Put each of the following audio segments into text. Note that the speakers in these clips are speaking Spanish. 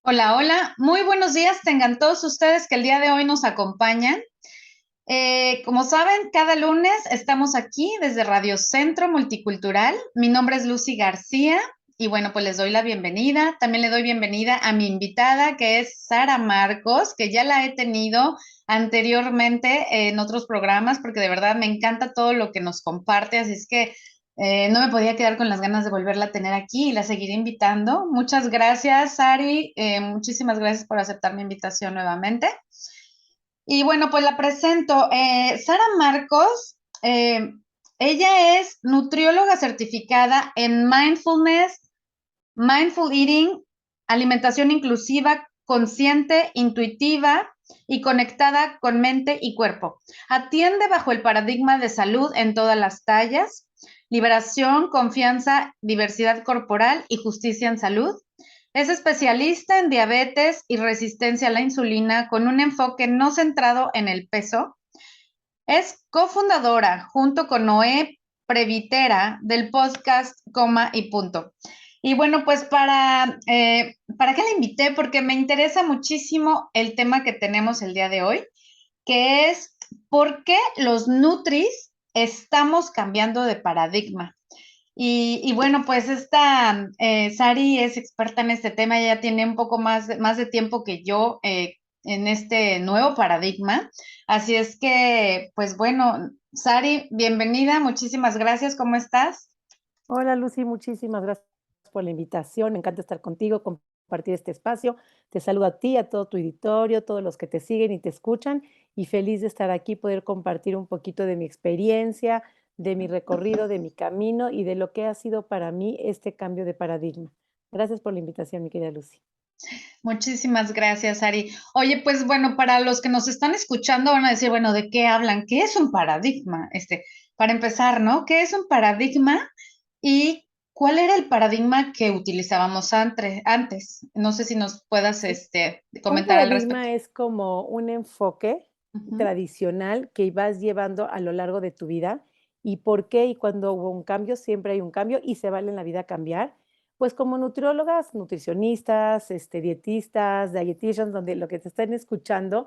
Hola, hola, muy buenos días tengan todos ustedes que el día de hoy nos acompañan. Como saben, cada lunes estamos aquí desde Radio Centro Multicultural. Mi nombre es Lucy García y bueno, pues les doy la bienvenida. También le doy bienvenida a mi invitada que es Sara Marcos, que ya la he tenido anteriormente en otros programas porque de verdad me encanta todo lo que nos comparte, así es que no me podía quedar con las ganas de volverla a tener aquí y la seguiré invitando. Muchas gracias, Sari. Muchísimas gracias por aceptar mi invitación nuevamente. Y bueno, pues la presento. Sara Marcos, ella es nutrióloga certificada en mindfulness, mindful eating, alimentación inclusiva, consciente, intuitiva y conectada con mente y cuerpo. Atiende bajo el paradigma de salud en todas las tallas, liberación, confianza, diversidad corporal y justicia en salud. Es especialista en diabetes y resistencia a la insulina con un enfoque no centrado en el peso. Es cofundadora junto con Noé Previtera del podcast Coma y Punto. Y bueno, pues ¿para qué la invité? Porque me interesa muchísimo el tema que tenemos el día de hoy, que es por qué los Nutris estamos cambiando de paradigma. Y bueno, pues esta Sari es experta en este tema, ella tiene un poco más de tiempo que yo en este nuevo paradigma. Así es que, pues bueno, Sari, bienvenida, muchísimas gracias, ¿cómo estás? Hola Lucy, muchísimas gracias por la invitación. Me encanta estar contigo, compartir este espacio. Te saludo a ti, a todo tu auditorio, todos los que te siguen y te escuchan, y feliz de estar aquí, poder compartir un poquito de mi experiencia, de mi recorrido, de mi camino y de lo que ha sido para mí este cambio de paradigma. Gracias por la invitación, mi querida Lucy. Muchísimas gracias, Ari. Oye, pues bueno, para los que nos están escuchando van a decir, bueno, ¿de qué hablan? ¿Qué es un paradigma? Para empezar, ¿no? ¿Qué es un paradigma? ¿Y cuál era el paradigma que utilizábamos antes? No sé si nos puedas, Sí. Un comentar al respecto. paradigma es como un enfoque Ujú. tradicional que vas llevando a lo largo de tu vida. ¿Y por qué? Y cuando hubo un cambio, siempre hay un cambio y se vale en la vida cambiar. Pues como nutriólogas, nutricionistas, dietistas, dietitians, donde lo que te están escuchando,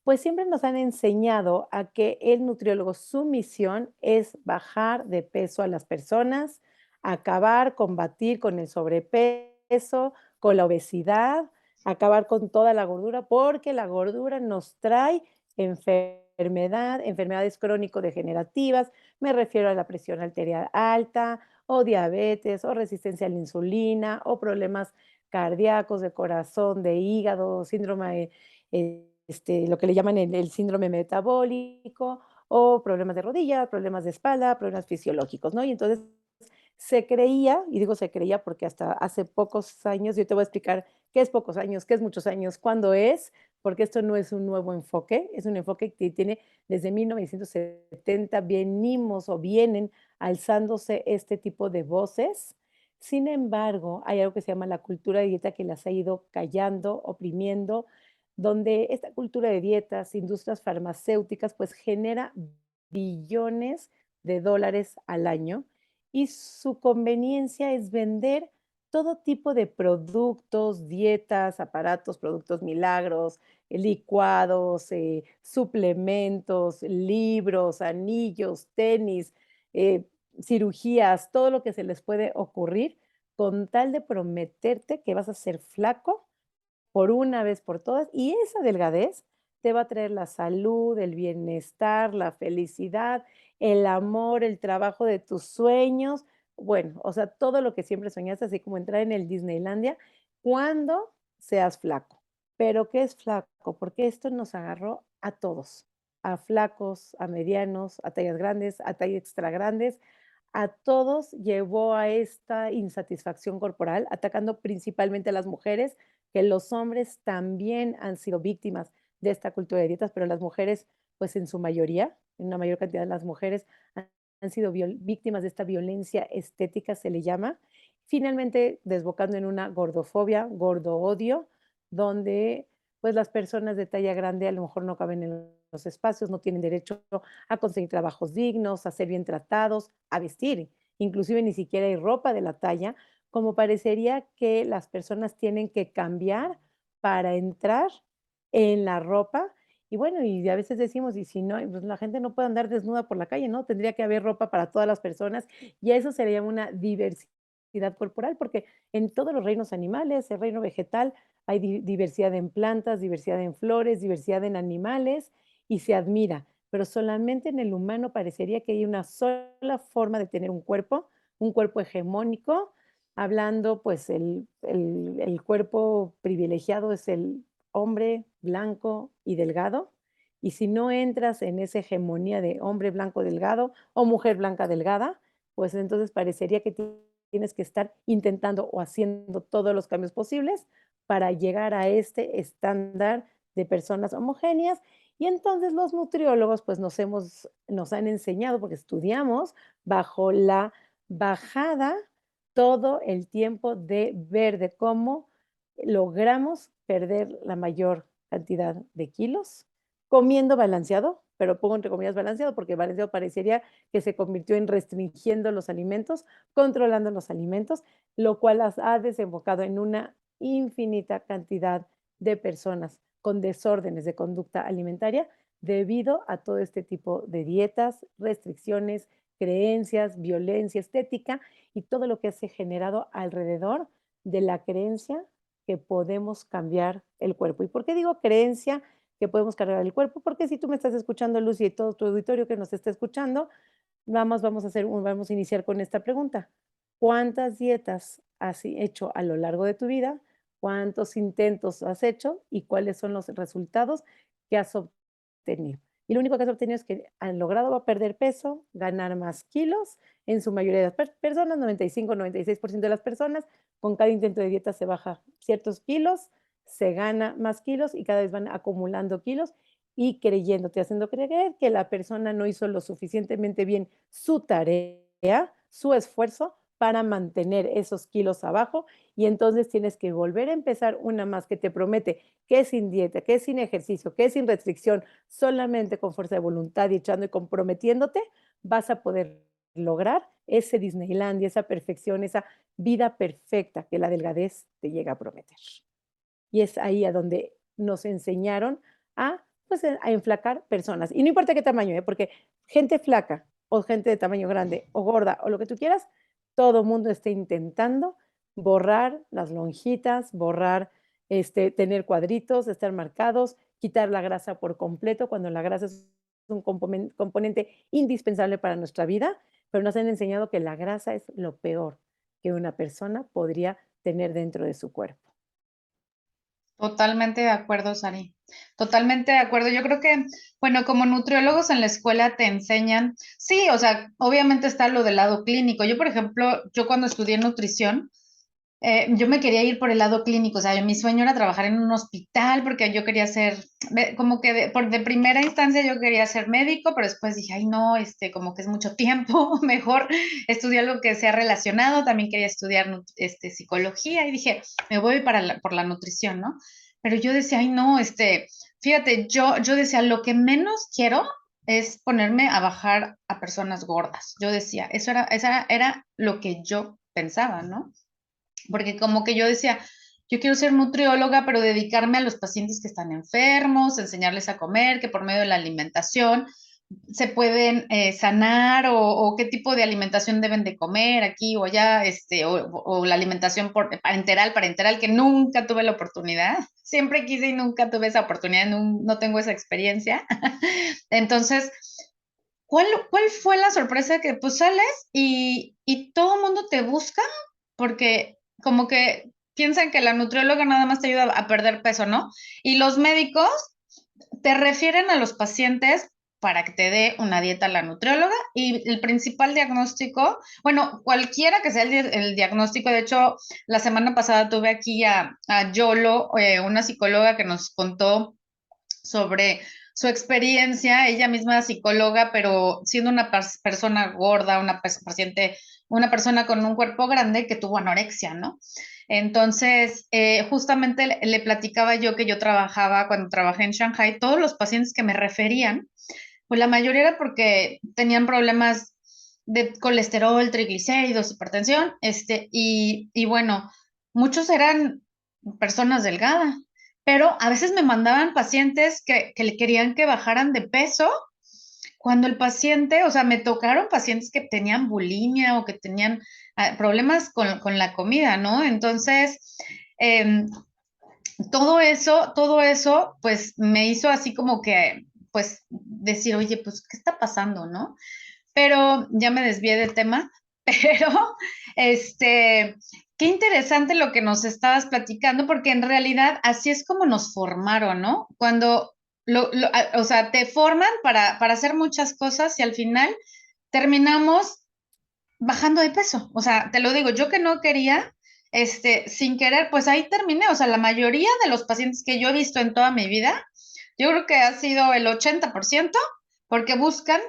pues siempre nos han enseñado a que el nutriólogo, su misión es bajar de peso a las personas, acabar, combatir con el sobrepeso, con la obesidad, acabar con toda la gordura, porque la gordura nos trae enfermedades crónico-degenerativas, me refiero a la presión arterial alta, o diabetes, o resistencia a la insulina, o problemas cardíacos, de corazón, de hígado, síndrome, lo que le llaman el síndrome metabólico, o problemas de rodilla, problemas de espalda, problemas fisiológicos, ¿no? Y entonces se creía, y digo se creía porque hasta hace pocos años, yo te voy a explicar qué es pocos años, qué es muchos años, cuándo es, porque esto no es un nuevo enfoque, es un enfoque que tiene desde 1970, venimos o vienen alzándose este tipo de voces. Sin embargo, hay algo que se llama la cultura de dieta que las ha ido callando, oprimiendo, donde esta cultura de dietas, industrias farmacéuticas, pues genera billones de dólares al año y su conveniencia es vender todo tipo de productos, dietas, aparatos, productos milagros, licuados, suplementos, libros, anillos, tenis, eh, cirugías, todo lo que se les puede ocurrir, con tal de prometerte que vas a ser flaco por una vez por todas, y esa delgadez te va a traer la salud, el bienestar, la felicidad, el amor, el trabajo de tus sueños, bueno, o sea, todo lo que siempre soñaste, así como entrar en el Disneylandia cuando seas flaco. Pero, ¿qué es flaco? Porque esto nos agarró a todos, a flacos, a medianos, a tallas grandes, a tallas extra grandes, a todos llevó a esta insatisfacción corporal, atacando principalmente a las mujeres, que los hombres también han sido víctimas de esta cultura de dietas, pero las mujeres, pues en su mayoría, en una mayor cantidad de las mujeres han sido víctimas de esta violencia estética, se le llama, finalmente desbocando en una gordofobia, gordo odio, donde pues las personas de talla grande a lo mejor no caben en los espacios, no tienen derecho a conseguir trabajos dignos, a ser bien tratados, a vestir. Inclusive ni siquiera hay ropa de la talla, como parecería que las personas tienen que cambiar para entrar en la ropa. Y bueno, y a veces decimos, y si no, pues la gente no puede andar desnuda por la calle, ¿no? Tendría que haber ropa para todas las personas y a eso se le llama una diversidad corporal, porque en todos los reinos animales, el reino vegetal, hay diversidad en plantas, diversidad en flores, diversidad en animales y se admira, pero solamente en el humano parecería que hay una sola forma de tener un cuerpo hegemónico, hablando, pues el cuerpo privilegiado es el hombre blanco y delgado, y si no entras en esa hegemonía de hombre blanco delgado o mujer blanca delgada, pues entonces parecería que tienes que estar intentando o haciendo todos los cambios posibles para llegar a este estándar de personas homogéneas. Y entonces los nutriólogos pues nos han enseñado, porque estudiamos bajo la bajada todo el tiempo de ver de cómo logramos perder la mayor cantidad de kilos comiendo balanceado, pero pongo entre comillas balanceado porque balanceado parecería que se convirtió en restringiendo los alimentos, controlando los alimentos, lo cual las ha desembocado en una infinita cantidad de personas con desórdenes de conducta alimentaria debido a todo este tipo de dietas, restricciones, creencias, violencia estética y todo lo que se ha generado alrededor de la creencia que podemos cambiar el cuerpo. ¿Y por qué digo creencia que podemos cambiar el cuerpo? Porque si tú me estás escuchando, Lucy, y todo tu auditorio que nos está escuchando, vamos a iniciar con esta pregunta. ¿Cuántas dietas has hecho a lo largo de tu vida? ¿Cuántos intentos has hecho? ¿Y cuáles son los resultados que has obtenido? Y lo único que has obtenido es que han logrado perder peso, ganar más kilos, en su mayoría de las personas, 95-96% de las personas, con cada intento de dieta se baja ciertos kilos, se gana más kilos y cada vez van acumulando kilos y creyéndote, haciendo creer que la persona no hizo lo suficientemente bien su tarea, su esfuerzo para mantener esos kilos abajo y entonces tienes que volver a empezar una más que te promete que es sin dieta, que es sin ejercicio, que es sin restricción, solamente con fuerza de voluntad y echando y comprometiéndote, vas a poder lograr ese Disneyland y esa perfección, esa vida perfecta que la delgadez te llega a prometer. Y es ahí a donde nos enseñaron a, pues, a enflacar personas. Y no importa qué tamaño, ¿eh? Porque gente flaca o gente de tamaño grande o gorda o lo que tú quieras, todo mundo está intentando borrar las lonjitas, borrar, tener cuadritos, estar marcados, quitar la grasa por completo, cuando la grasa es un componente indispensable para nuestra vida, pero nos han enseñado que la grasa es lo peor que una persona podría tener dentro de su cuerpo. Totalmente de acuerdo, Sari. Totalmente de acuerdo. Yo creo que, bueno, como nutriólogos en la escuela te enseñan, sí, o sea, obviamente está lo del lado clínico. Yo, por ejemplo, yo cuando estudié nutrición, yo me quería ir por el lado clínico, o sea, mi sueño era trabajar en un hospital porque yo quería ser, como que de primera instancia yo quería ser médico, pero después dije, ay no, como que es mucho tiempo, mejor estudiar algo que sea relacionado, también quería estudiar psicología y dije, me voy por la nutrición, ¿no? Pero yo decía, ay no, fíjate, yo decía, lo que menos quiero es ponerme a bajar a personas gordas. Yo decía, era lo que yo pensaba, ¿no? Porque como que yo decía, yo quiero ser nutrióloga, pero dedicarme a los pacientes que están enfermos, enseñarles a comer, que por medio de la alimentación se pueden sanar o qué tipo de alimentación deben de comer aquí o allá, o la alimentación parenteral, que nunca tuve la oportunidad. Siempre quise y nunca tuve esa oportunidad, no tengo esa experiencia. Entonces, ¿cuál fue la sorpresa que pues sales y todo el mundo te busca? Porque como que piensan que la nutrióloga nada más te ayuda a perder peso, ¿no? Y los médicos te refieren a los pacientes para que te dé una dieta la nutrióloga y el principal diagnóstico, bueno, cualquiera que sea el diagnóstico, de hecho, la semana pasada tuve aquí a Yolo, una psicóloga que nos contó sobre su experiencia, ella misma psicóloga, pero siendo una persona gorda, paciente, una persona con un cuerpo grande que tuvo anorexia, ¿no? Entonces, justamente le platicaba yo que yo trabajaba, cuando trabajé en Shanghai, todos los pacientes que me referían, pues la mayoría era porque tenían problemas de colesterol, triglicéridos, hipertensión, y bueno, muchos eran personas delgadas. pero a veces me mandaban pacientes que le querían que bajaran de peso cuando el paciente, o sea, me tocaron pacientes que tenían bulimia o que tenían problemas con la comida, ¿no? Entonces, eh, todo eso, pues me hizo así como que, pues, decir, oye, pues, ¿qué está pasando, no? Pero ya me desvié del tema, pero este, qué interesante lo que nos estabas platicando, porque en realidad así es como nos formaron, ¿no? Cuando, o sea, te forman para hacer muchas cosas y al final terminamos bajando de peso. O sea, te lo digo, yo que no quería, sin querer, pues ahí terminé. O sea, la mayoría de los pacientes que yo he visto en toda mi vida, yo creo que ha sido el 80% porque buscan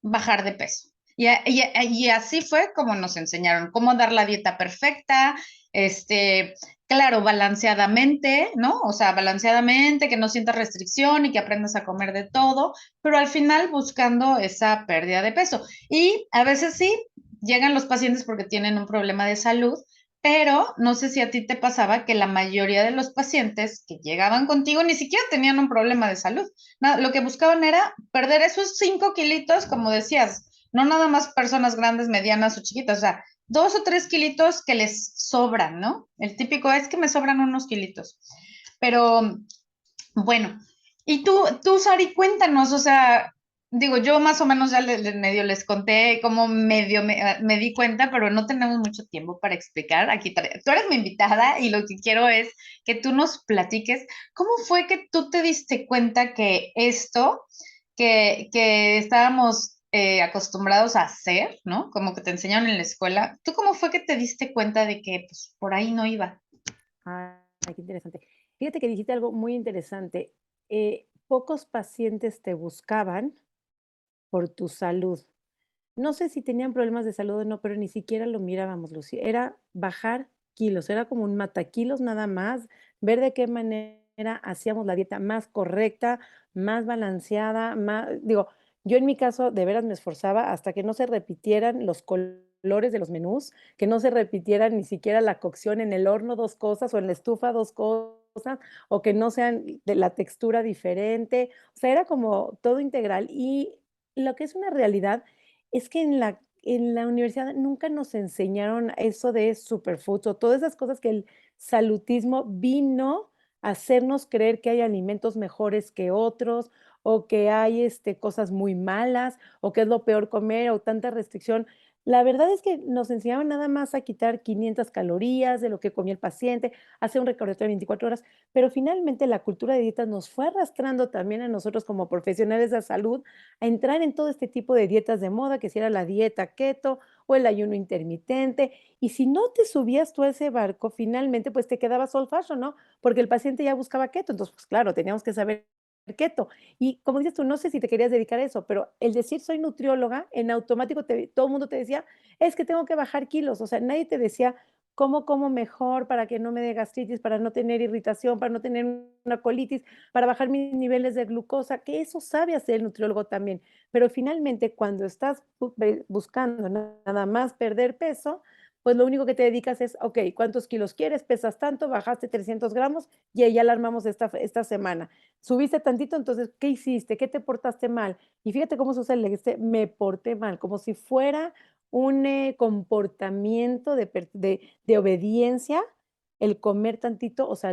bajar de peso. Y así fue como nos enseñaron, cómo dar la dieta perfecta, este, claro, balanceadamente, ¿no? O sea, balanceadamente, que no sientas restricción y que aprendas a comer de todo, pero al final buscando esa pérdida de peso. Y a veces sí, llegan los pacientes porque tienen un problema de salud, pero no sé si a ti te pasaba que la mayoría de los pacientes que llegaban contigo ni siquiera tenían un problema de salud. Lo que buscaban era perder esos 5 kilitos, como decías, no nada más personas grandes, medianas o chiquitas, o sea, 2 o 3 kilitos que les sobran, ¿no? El típico es que me sobran unos kilitos. Pero bueno, y tú, Sari, cuéntanos, o sea, digo, yo más o menos ya medio les conté cómo medio me di cuenta, pero no tenemos mucho tiempo para explicar. Aquí tú eres mi invitada y lo que quiero es que tú nos platiques cómo fue que tú te diste cuenta que esto que estábamos acostumbrados a hacer, ¿no? Como que te enseñaron en la escuela, ¿tú cómo fue que te diste cuenta de que pues, por ahí no iba? Ay, qué interesante. Fíjate que dijiste algo muy interesante. Pocos pacientes te buscaban por tu salud. No sé si tenían problemas de salud o no, pero ni siquiera lo mirábamos, Lucy. Era bajar kilos, era como un matakilos nada más, ver de qué manera hacíamos la dieta más correcta, más balanceada, más, digo, yo en mi caso de veras me esforzaba hasta que no se repitieran los colores de los menús, que no se repitieran ni siquiera la cocción en el horno 2 cosas o en la estufa 2 cosas, o que no sean de la textura diferente. O sea, era como todo integral. Y lo que es una realidad es que en la universidad nunca nos enseñaron eso de superfoods o todas esas cosas que el salutismo vino a hacernos creer que hay alimentos mejores que otros, o que hay, cosas muy malas, o que es lo peor comer, o tanta restricción. La verdad es que nos enseñaban nada más a quitar 500 calorías de lo que comía el paciente, hacer un recordatorio de 24 horas, pero finalmente la cultura de dietas nos fue arrastrando también a nosotros como profesionales de salud a entrar en todo este tipo de dietas de moda, que si era la dieta keto o el ayuno intermitente. Y si no te subías tú a ese barco, finalmente pues te quedabas old fashion, ¿no? Porque el paciente ya buscaba keto. Entonces, pues claro, teníamos que saber keto. Y como dices tú, no sé si te querías dedicar a eso, pero el decir soy nutrióloga, en automático todo el mundo te decía, es que tengo que bajar kilos. O sea, nadie te decía cómo como mejor para que no me dé gastritis, para no tener irritación, para no tener una colitis, para bajar mis niveles de glucosa, que eso sabe hacer el nutriólogo también. Pero finalmente, cuando estás buscando nada más perder peso, pues lo único que te dedicas es, ok, ¿cuántos kilos quieres? Pesas tanto, bajaste 300 gramos y ya la armamos esta semana. Subiste tantito, entonces, ¿qué hiciste? ¿Qué te portaste mal? Y fíjate cómo se usa me porté mal, como si fuera un comportamiento de obediencia, el comer tantito, o sea,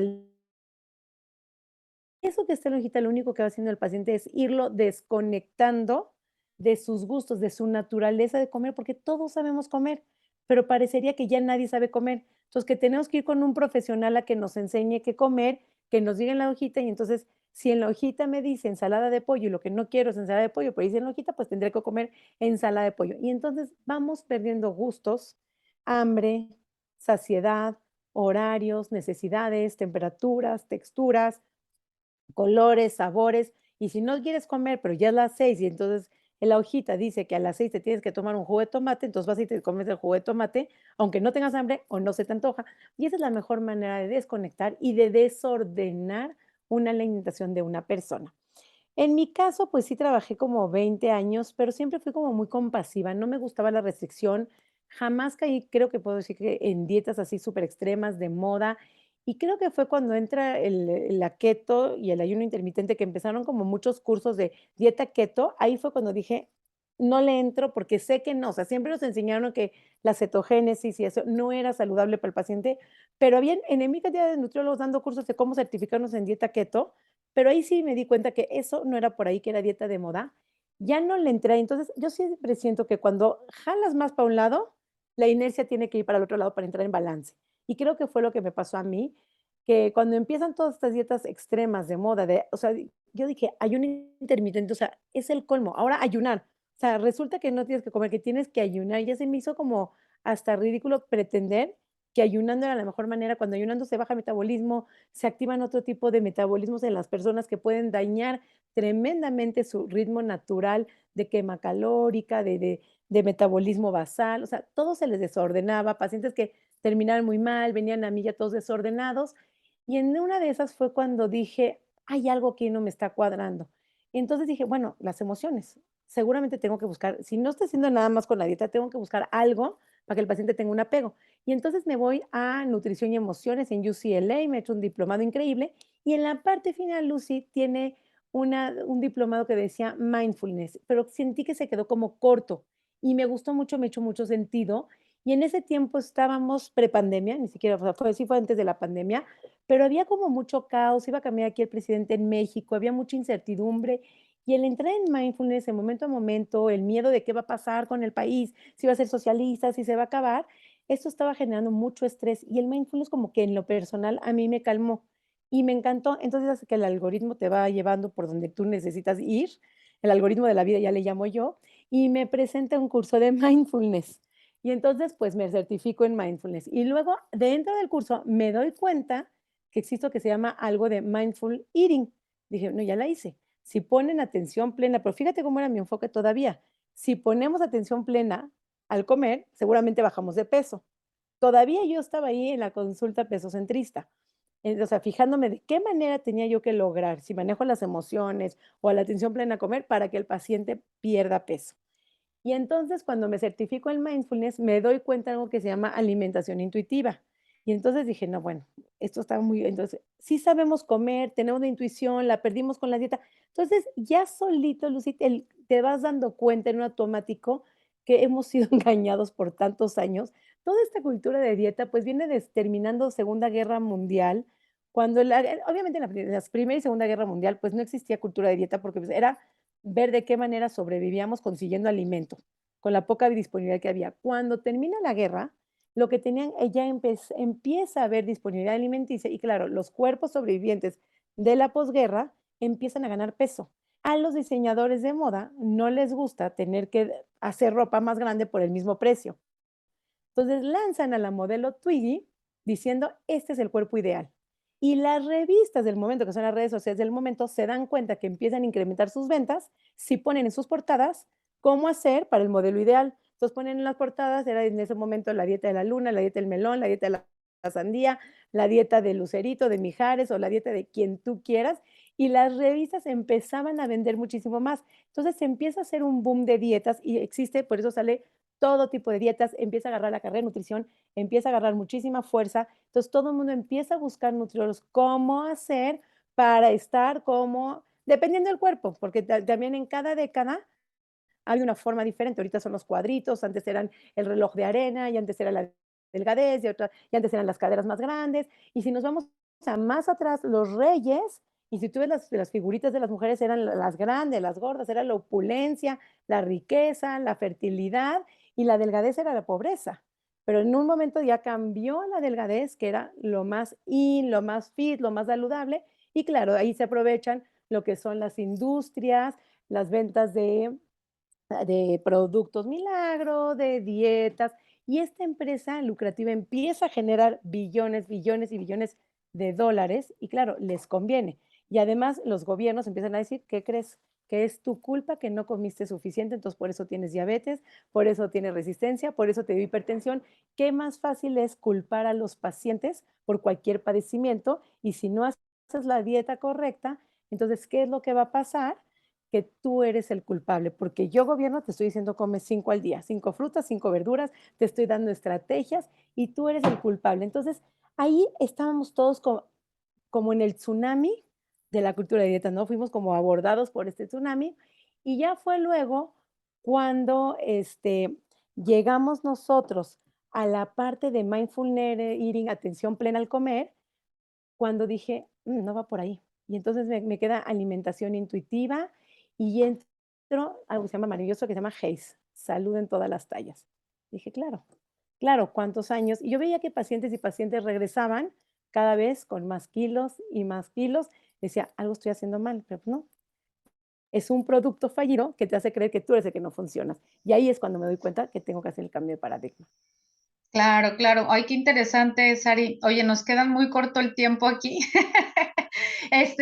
eso que está en la hojita, lo único que va haciendo el paciente es irlo desconectando de sus gustos, de su naturaleza de comer, porque todos sabemos comer, pero parecería que ya nadie sabe comer. Entonces, que tenemos que ir con un profesional a que nos enseñe qué comer, que nos diga en la hojita, y entonces, si en la hojita me dice ensalada de pollo y lo que no quiero es ensalada de pollo, pero dice en la hojita, pues tendré que comer ensalada de pollo. Y entonces vamos perdiendo gustos, hambre, saciedad, horarios, necesidades, temperaturas, texturas, colores, sabores, y si no quieres comer, pero ya es las 6 y entonces en la hojita dice que a las 6 te tienes que tomar un jugo de tomate, entonces vas y te comes el jugo de tomate, aunque no tengas hambre o no se te antoja. Y esa es la mejor manera de desconectar y de desordenar una alimentación de una persona. En mi caso, pues sí trabajé como 20 años, pero siempre fui como muy compasiva, no me gustaba la restricción, jamás caí, creo que puedo decir que en dietas así súper extremas de moda, Y creo que fue cuando entra la keto y el ayuno intermitente, que empezaron como muchos cursos de dieta keto, ahí fue cuando dije: "No le entro", porque sé que no, o sea, siempre nos enseñaron que la cetogénesis y eso no era saludable para el paciente, pero había en mi cantidad de nutriólogos dando cursos de cómo certificarnos en dieta keto, pero ahí sí me di cuenta que eso no era por ahí, que era dieta de moda. Ya no le entré, entonces, yo siempre siento que cuando jalas más para un lado, la inercia tiene que ir para el otro lado para entrar en balance. Y creo que fue lo que me pasó a mí, que cuando empiezan todas estas dietas extremas de moda, o sea, yo dije: "Ayuno intermitente", o sea, es el colmo. Ahora ayunar, o sea, resulta que no tienes que comer, que tienes que ayunar. Ya se me hizo como hasta ridículo pretender que ayunando era la mejor manera, cuando ayunando se baja el metabolismo, se activan otro tipo de metabolismos en las personas que pueden dañar tremendamente su ritmo natural de quema calórica, de metabolismo basal, o sea, todo se les desordenaba, pacientes que terminaban muy mal, venían a mí ya todos desordenados, y en una de esas fue cuando dije: "Hay algo que no me está cuadrando". Entonces dije: "Bueno, las emociones, seguramente tengo que buscar, si no estoy haciendo nada más con la dieta, tengo que buscar algo para que el paciente tenga un apego". Y entonces me voy a nutrición y emociones en UCLA, me he hecho un diplomado increíble, y en la parte final, Lucy tiene un diplomado que decía mindfulness, pero sentí que se quedó como corto y me gustó mucho, me hizo mucho sentido. Y en ese tiempo estábamos prepandemia, ni siquiera, o sea, sí fue antes de la pandemia, pero había como mucho caos, iba a cambiar aquí el presidente en México, había mucha incertidumbre. Y el entrar en mindfulness de momento a momento, el miedo de qué va a pasar con el país, si va a ser socialista, si se va a acabar, esto estaba generando mucho estrés y el mindfulness como que en lo personal a mí me calmó y me encantó. Entonces hace que el algoritmo te va llevando por donde tú necesitas ir, el algoritmo de la vida ya le llamo yo, y me presenta un curso de mindfulness. Y entonces, pues me certifico en mindfulness. Y luego, dentro del curso, me doy cuenta que existe lo que se llama algo de mindful eating. Dije, no, ya la hice. Si ponen atención plena, pero fíjate cómo era mi enfoque todavía. Si ponemos atención plena al comer, seguramente bajamos de peso. Todavía yo estaba ahí en la consulta pesocentrista, o sea, fijándome de qué manera tenía yo que lograr, si manejo las emociones o la atención plena a comer para que el paciente pierda peso. Y entonces, cuando me certifico en mindfulness, me doy cuenta de algo que se llama alimentación intuitiva. Y entonces dije: "No, bueno, esto está muy". Entonces, sí sabemos comer, tenemos la intuición, la perdimos con la dieta. Entonces, ya solito, Lucy, te vas dando cuenta en un automático que hemos sido engañados por tantos años. Toda esta cultura de dieta, pues, viene terminando Segunda Guerra Mundial, cuando obviamente en las Primera y Segunda Guerra Mundial, pues, no existía cultura de dieta porque, pues, era ver de qué manera sobrevivíamos consiguiendo alimento, con la poca disponibilidad que había. Cuando termina la guerra, lo que tenían, ya empieza a haber disponibilidad alimenticia y claro, los cuerpos sobrevivientes de la posguerra empiezan a ganar peso. A los diseñadores de moda no les gusta tener que hacer ropa más grande por el mismo precio. Entonces lanzan a la modelo Twiggy diciendo, este es el cuerpo ideal. Y las revistas del momento, que son las redes sociales del momento, se dan cuenta que empiezan a incrementar sus ventas si ponen en sus portadas cómo hacer para el modelo ideal. Entonces ponen en las portadas, era en ese momento la dieta de la luna, la dieta del melón, la dieta de la sandía, la dieta de Lucerito, de Mijares o la dieta de quien tú quieras. Y las revistas empezaban a vender muchísimo más. Entonces se empieza a hacer un boom de dietas y existe, por eso sale todo tipo de dietas, empieza a agarrar la carrera de nutrición, empieza a agarrar muchísima fuerza. Entonces, todo el mundo empieza a buscar nutriólogos, cómo hacer para estar como, dependiendo del cuerpo, porque también en cada década hay una forma diferente. Ahorita son los cuadritos, antes eran el reloj de arena, y antes era la delgadez, y antes eran las caderas más grandes. Y si nos vamos a más atrás, los reyes, y si tú ves las figuritas de las mujeres, eran las grandes, las gordas, era la opulencia, la riqueza, la fertilidad, y la delgadez era la pobreza. Pero en un momento ya cambió la delgadez, que era lo más in, lo más fit, lo más saludable, y claro, ahí se aprovechan lo que son las industrias, las ventas de productos milagro, de dietas, y esta empresa lucrativa empieza a generar billones, billones y billones de dólares, y claro, les conviene. Y además los gobiernos empiezan a decir, ¿qué crees? Que es tu culpa que no comiste suficiente, entonces por eso tienes diabetes, por eso tienes resistencia, por eso te dio hipertensión. ¿Qué más fácil es culpar a los pacientes por cualquier padecimiento? Y si no haces la dieta correcta, entonces, ¿qué es lo que va a pasar? que tú eres el culpable, porque yo gobierno, te estoy diciendo come 5 al día, 5 frutas, 5 verduras, te estoy dando estrategias y tú eres el culpable. Entonces, ahí estábamos todos como en el tsunami de la cultura de dieta, ¿no? Fuimos como abordados por este tsunami y ya fue luego cuando llegamos nosotros a la parte de mindfulness eating, atención plena al comer, cuando dije: no va por ahí". Y entonces me queda alimentación intuitiva y entro a algo que se llama maravilloso, que se llama HACE, salud en todas las tallas. Dije: "Claro, claro, ¿cuántos años?". Y yo veía que pacientes y pacientes regresaban cada vez con más kilos y más kilos. Decía: "Algo estoy haciendo mal", pero pues no, es un producto fallido que te hace creer que tú eres el que no funcionas. Y ahí es cuando me doy cuenta que tengo que hacer el cambio de paradigma. Claro, claro. Ay, qué interesante, Sari. Oye, nos queda muy corto el tiempo aquí.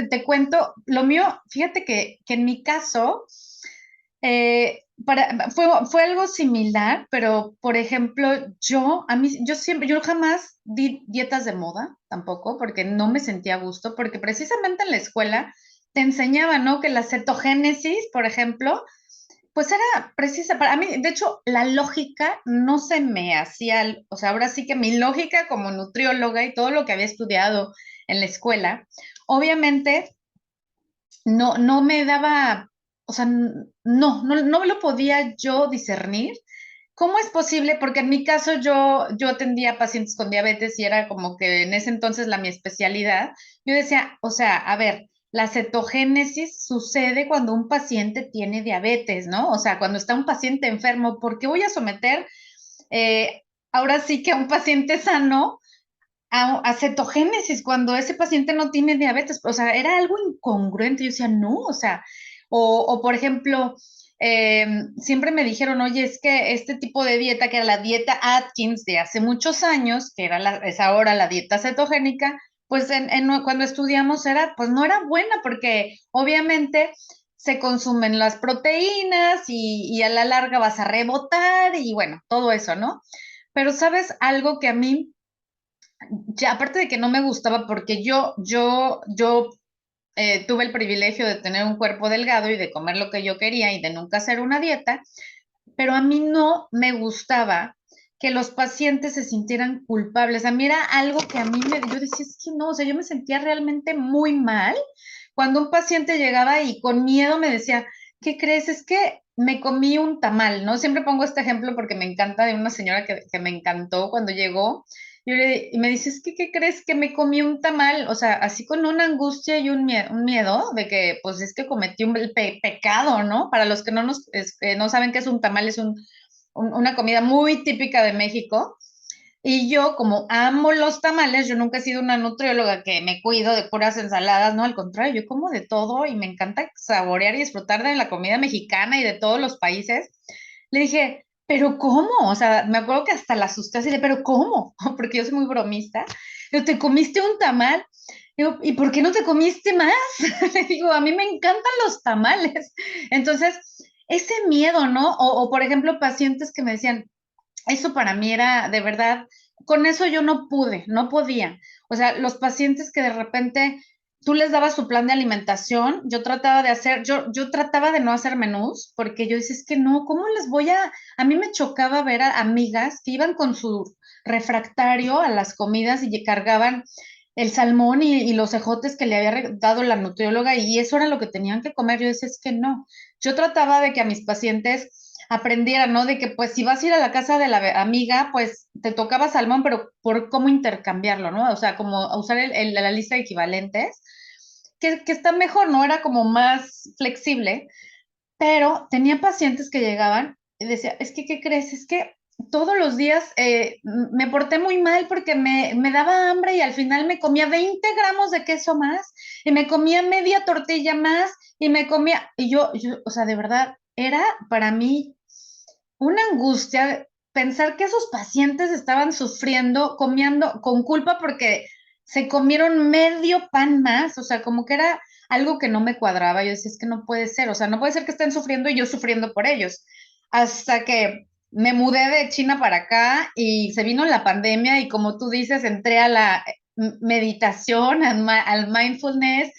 Te cuento, lo mío, fíjate que en mi caso, fue algo similar, pero por ejemplo, yo jamás di dietas de moda, tampoco, porque no me sentía a gusto, porque precisamente en la escuela te enseñaban, ¿no? Que la cetogénesis, por ejemplo, pues era precisa, para mí, de hecho, la lógica no se me hacía, o sea, ahora sí que mi lógica como nutrióloga y todo lo que había estudiado en la escuela, obviamente no me daba, o sea, no lo podía yo discernir. ¿Cómo es posible? Porque en mi caso yo atendía pacientes con diabetes y era como que en ese entonces mi especialidad. Yo decía, o sea, a ver, la cetogénesis sucede cuando un paciente tiene diabetes, ¿no? O sea, cuando está un paciente enfermo, ¿por qué voy a someter ahora sí que a un paciente sano a cetogénesis cuando ese paciente no tiene diabetes? O sea, era algo incongruente. Yo decía, no, o sea, o por ejemplo, siempre me dijeron, oye, es que este tipo de dieta, que era la dieta Atkins de hace muchos años, que es ahora la dieta cetogénica, pues cuando estudiamos pues no era buena porque obviamente se consumen las proteínas y a la larga vas a rebotar y bueno, todo eso, ¿no? Pero sabes algo que a mí ya, aparte de que no me gustaba porque yo tuve el privilegio de tener un cuerpo delgado y de comer lo que yo quería y de nunca hacer una dieta, pero a mí no me gustaba que los pacientes se sintieran culpables. A mí era algo que yo decía, es que no, o sea, yo me sentía realmente muy mal cuando un paciente llegaba y con miedo me decía, ¿qué crees? Es que me comí un tamal, ¿no? Siempre pongo este ejemplo porque me encanta de una señora que me encantó cuando llegó. Y me dice, es que, ¿qué crees? Que me comí un tamal, o sea, así con una angustia y un miedo de que, pues es que cometí un pecado, ¿no? Para los que no saben qué es un tamal, es una comida muy típica de México. Y yo, como amo los tamales, yo nunca he sido una nutrióloga que me cuido de puras ensaladas, no, al contrario, yo como de todo y me encanta saborear y disfrutar de la comida mexicana y de todos los países. Le dije, ¿pero cómo? O sea, me acuerdo que hasta la asusté así de, ¿pero cómo? Porque yo soy muy bromista. Digo, ¿te comiste un tamal? Digo, ¿y por qué no te comiste más? Le digo, a mí me encantan los tamales. Entonces, ese miedo, ¿no? O por ejemplo, pacientes que me decían, eso para mí era de verdad, con eso yo no pude, no podía. O sea, los pacientes que de repente tú les dabas su plan de alimentación, yo trataba de no hacer menús, porque yo decía, es que no, ¿cómo les voy a mí me chocaba ver a amigas que iban con su refractario a las comidas y cargaban el salmón y los ejotes que le había dado la nutrióloga y eso era lo que tenían que comer. Yo decía, es que no. Yo trataba de que a mis pacientes aprendieran, ¿no? De que pues si vas a ir a la casa de la amiga, pues te tocaba salmón, pero por cómo intercambiarlo, ¿no? O sea, como usar la lista de equivalentes, que está mejor, ¿no? Era como más flexible, pero tenía pacientes que llegaban y decía, es que, ¿qué crees? Es que todos los días me porté muy mal porque me daba hambre y al final me comía 20 gramos de queso más y me comía media tortilla más y me comía, o sea, de verdad, era para mí una angustia pensar que esos pacientes estaban sufriendo, comiendo con culpa porque se comieron medio pan más, o sea, como que era algo que no me cuadraba. Yo decía, es que no puede ser, o sea, no puede ser que estén sufriendo y yo sufriendo por ellos. Hasta que me mudé de China para acá y se vino la pandemia y como tú dices, entré a la meditación, al mindfulness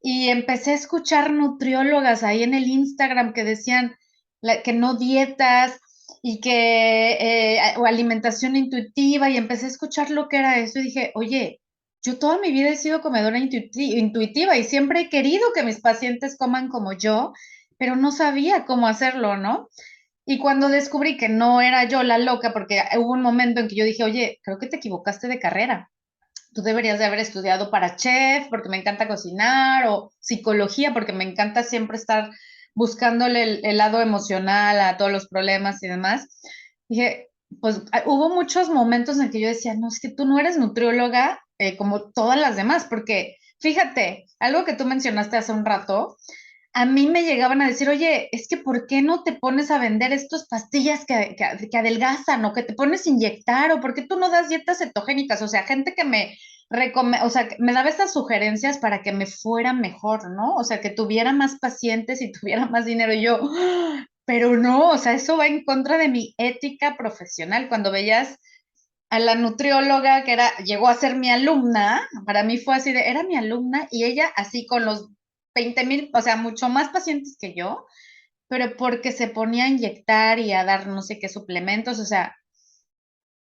y empecé a escuchar nutriólogas ahí en el Instagram que decían que no dietas y que o alimentación intuitiva, y empecé a escuchar lo que era eso y dije, oye, yo toda mi vida he sido comedora intuitiva y siempre he querido que mis pacientes coman como yo, pero no sabía cómo hacerlo, ¿no? Y cuando descubrí que no era yo la loca, porque hubo un momento en que yo dije, oye, creo que te equivocaste de carrera. Tú deberías de haber estudiado para chef, porque me encanta cocinar, o psicología, porque me encanta siempre estar buscándole el lado emocional a todos los problemas y demás. Dije, pues hubo muchos momentos en que yo decía, no, es que tú no eres nutrióloga como todas las demás, porque fíjate, algo que tú mencionaste hace un rato, a mí me llegaban a decir, oye, es que ¿por qué no te pones a vender estas pastillas que adelgazan o que te pones a inyectar o por qué tú no das dietas cetogénicas? O sea, gente que o sea, me daba estas sugerencias para que me fuera mejor, ¿no? O sea, que tuviera más pacientes y tuviera más dinero. Y yo, ¡ah! Pero no, o sea, eso va en contra de mi ética profesional. Cuando veías a la nutrióloga que llegó a ser mi alumna, para mí fue así era mi alumna y ella así con los 20,000, o sea, mucho más pacientes que yo, pero porque se ponía a inyectar y a dar no sé qué suplementos, o sea,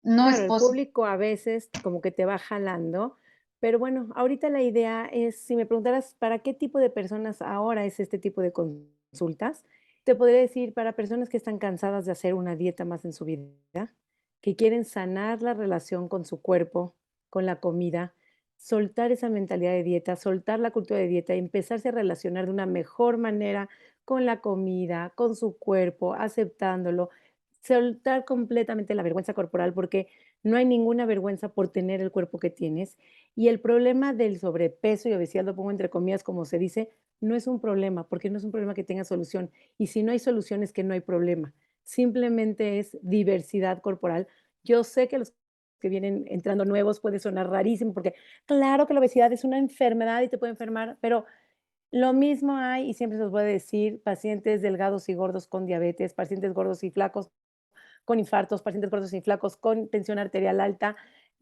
no es Claro, el posible. público a veces como que te va jalando, pero bueno, ahorita la idea es, si me preguntaras para qué tipo de personas ahora es este tipo de consultas, te podría decir para personas que están cansadas de hacer una dieta más en su vida, que quieren sanar la relación con su cuerpo, con la comida, soltar esa mentalidad de dieta, soltar la cultura de dieta y empezarse a relacionar de una mejor manera con la comida, con su cuerpo, aceptándolo, soltar completamente la vergüenza corporal, porque no hay ninguna vergüenza por tener el cuerpo que tienes. Y el problema del sobrepeso y obesidad, lo pongo entre comillas, como se dice, no es un problema, porque no es un problema que tenga solución. Y si no hay solución es que no hay problema. Simplemente es diversidad corporal. Yo sé que los que vienen entrando nuevos puede sonar rarísimo, porque claro que la obesidad es una enfermedad y te puede enfermar, pero lo mismo hay, y siempre se los voy a decir, pacientes delgados y gordos con diabetes, pacientes gordos y flacos con infartos, pacientes gordos y flacos con tensión arterial alta.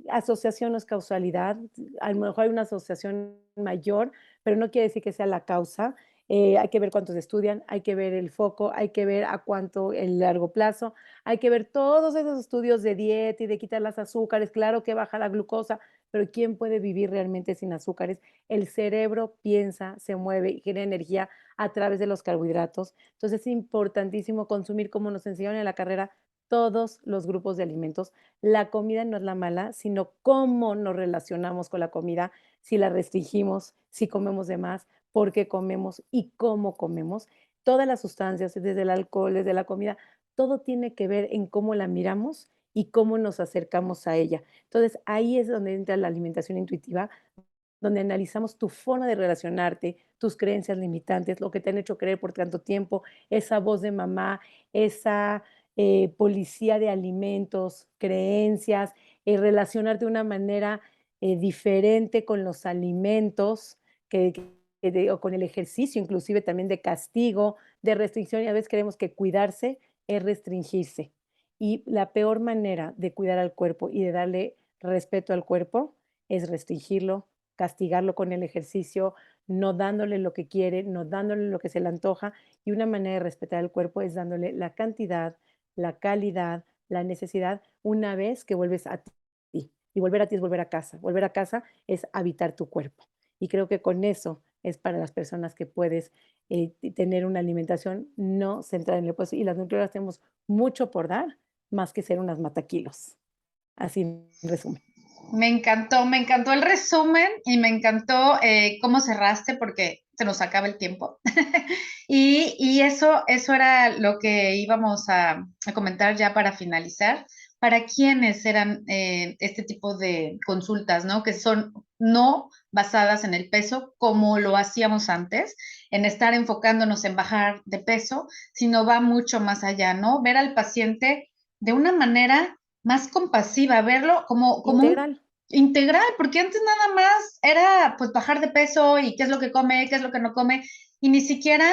Asociación no es causalidad, a lo mejor hay una asociación mayor, pero no quiere decir que sea la causa. Hay que ver cuántos estudian, hay que ver el foco, hay que ver a cuánto el largo plazo, hay que ver todos esos estudios de dieta y de quitar las azúcares. Claro que baja la glucosa, pero ¿quién puede vivir realmente sin azúcares? El cerebro piensa, se mueve y genera energía a través de los carbohidratos. Entonces es importantísimo consumir, como nos enseñaron en la carrera, todos los grupos de alimentos. La comida no es la mala, sino cómo nos relacionamos con la comida, si la restringimos, si comemos de más, por qué comemos y cómo comemos. Todas las sustancias, desde el alcohol, desde la comida, todo tiene que ver en cómo la miramos y cómo nos acercamos a ella. Entonces, ahí es donde entra la alimentación intuitiva, donde analizamos tu forma de relacionarte, tus creencias limitantes, lo que te han hecho creer por tanto tiempo, esa voz de mamá, esa policía de alimentos, creencias, relacionarte de una manera diferente con los alimentos o con el ejercicio, inclusive también de castigo, de restricción, y a veces creemos que cuidarse es restringirse. Y la peor manera de cuidar al cuerpo y de darle respeto al cuerpo es restringirlo, castigarlo con el ejercicio, no dándole lo que quiere, no dándole lo que se le antoja. Y una manera de respetar el cuerpo es dándole la cantidad, la calidad, la necesidad, una vez que vuelves a ti. Y volver a ti es volver a casa. Volver a casa es habitar tu cuerpo. Y creo que con eso es para las personas que puedes tener una alimentación no centrada en el peso. Y las nutriólogas tenemos mucho por dar, más que ser unas mataquilos. Así en resumen. Me encantó el resumen y me encantó cómo cerraste porque se nos acaba el tiempo. Y eso era lo que íbamos a comentar ya para finalizar. ¿Para quiénes eran este tipo de consultas, ¿no? Que son no basadas en el peso como lo hacíamos antes, en estar enfocándonos en bajar de peso, sino va mucho más allá, ¿no? Ver al paciente de una manera más compasiva, verlo como un Integral. integral, porque antes nada más era pues bajar de peso y qué es lo que come, qué es lo que no come, y ni siquiera,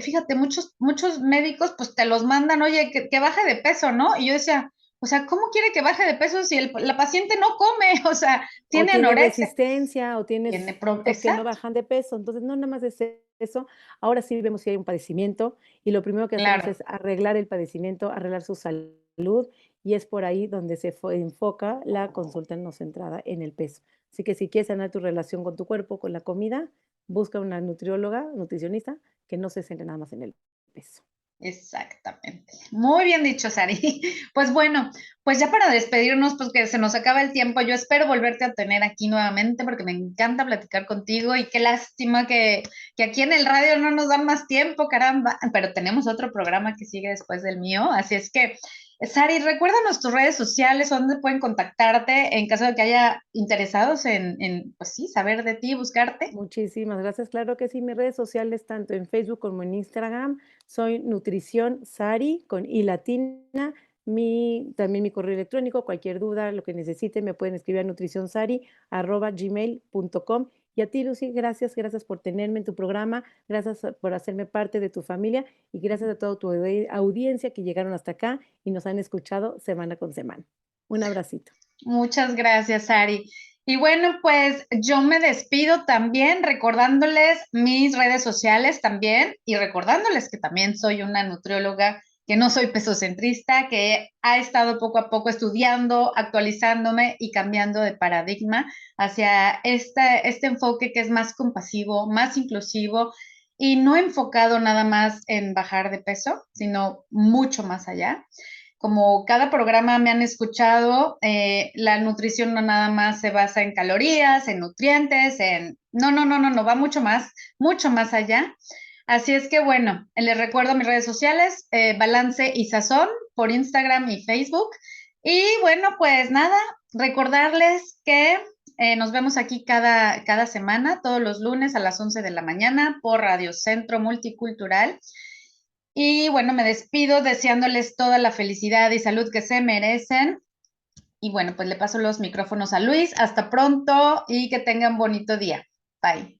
fíjate, muchos médicos pues te los mandan, oye, que baje de peso, ¿no? Y yo decía, O sea, ¿cómo quiere que baje de peso si la paciente no come? O sea, O tiene tiene anorexia, resistencia, o tienes que no exacto, bajan de peso. Entonces, no nada más es eso. Ahora sí vemos si hay un padecimiento, y lo primero que hacemos claro. es arreglar el padecimiento, arreglar su salud, y es por ahí donde se enfoca la consulta no centrada en el peso. Así que si quieres sanar tu relación con tu cuerpo, con la comida, busca una nutrióloga, nutricionista, que no se centre nada más en el peso. Exactamente. Muy bien dicho, Sari. Pues bueno, pues ya para despedirnos, pues que se nos acaba el tiempo, yo espero volverte a tener aquí nuevamente porque me encanta platicar contigo y qué lástima que aquí en el radio no nos dan más tiempo, caramba, pero tenemos otro programa que sigue después del mío, así es que, Sari, recuérdanos tus redes sociales, dónde pueden contactarte en caso de que haya interesados pues sí, saber de ti, buscarte. Muchísimas gracias. Claro que sí, mis redes sociales, tanto en Facebook como en Instagram, soy Nutrición Sari con I latina. También mi correo electrónico, cualquier duda, lo que necesiten, me pueden escribir a nutricionsari@gmail.com. Y a ti, Lucy, gracias, gracias por tenerme en tu programa, gracias por hacerme parte de tu familia y gracias a toda tu audiencia que llegaron hasta acá y nos han escuchado semana con semana. Un abracito. Muchas gracias, Ari. Y bueno, pues yo me despido también recordándoles mis redes sociales también y recordándoles que también soy una nutrióloga, que no soy pesocentrista, que ha estado poco a poco estudiando, actualizándome y cambiando de paradigma hacia este enfoque que es más compasivo, más inclusivo y no enfocado nada más en bajar de peso, sino mucho más allá. Como cada programa me han escuchado, la nutrición no nada más se basa en calorías, en nutrientes, no, va mucho más allá. Así es que bueno, les recuerdo mis redes sociales, Balance y Sazón por Instagram y Facebook. Y bueno, pues nada, recordarles que nos vemos aquí cada semana, todos los lunes a las 11 de la mañana por Radio Centro Multicultural. Y bueno, me despido deseándoles toda la felicidad y salud que se merecen. Y bueno, pues le paso los micrófonos a Luis. Hasta pronto y que tengan bonito día. Bye.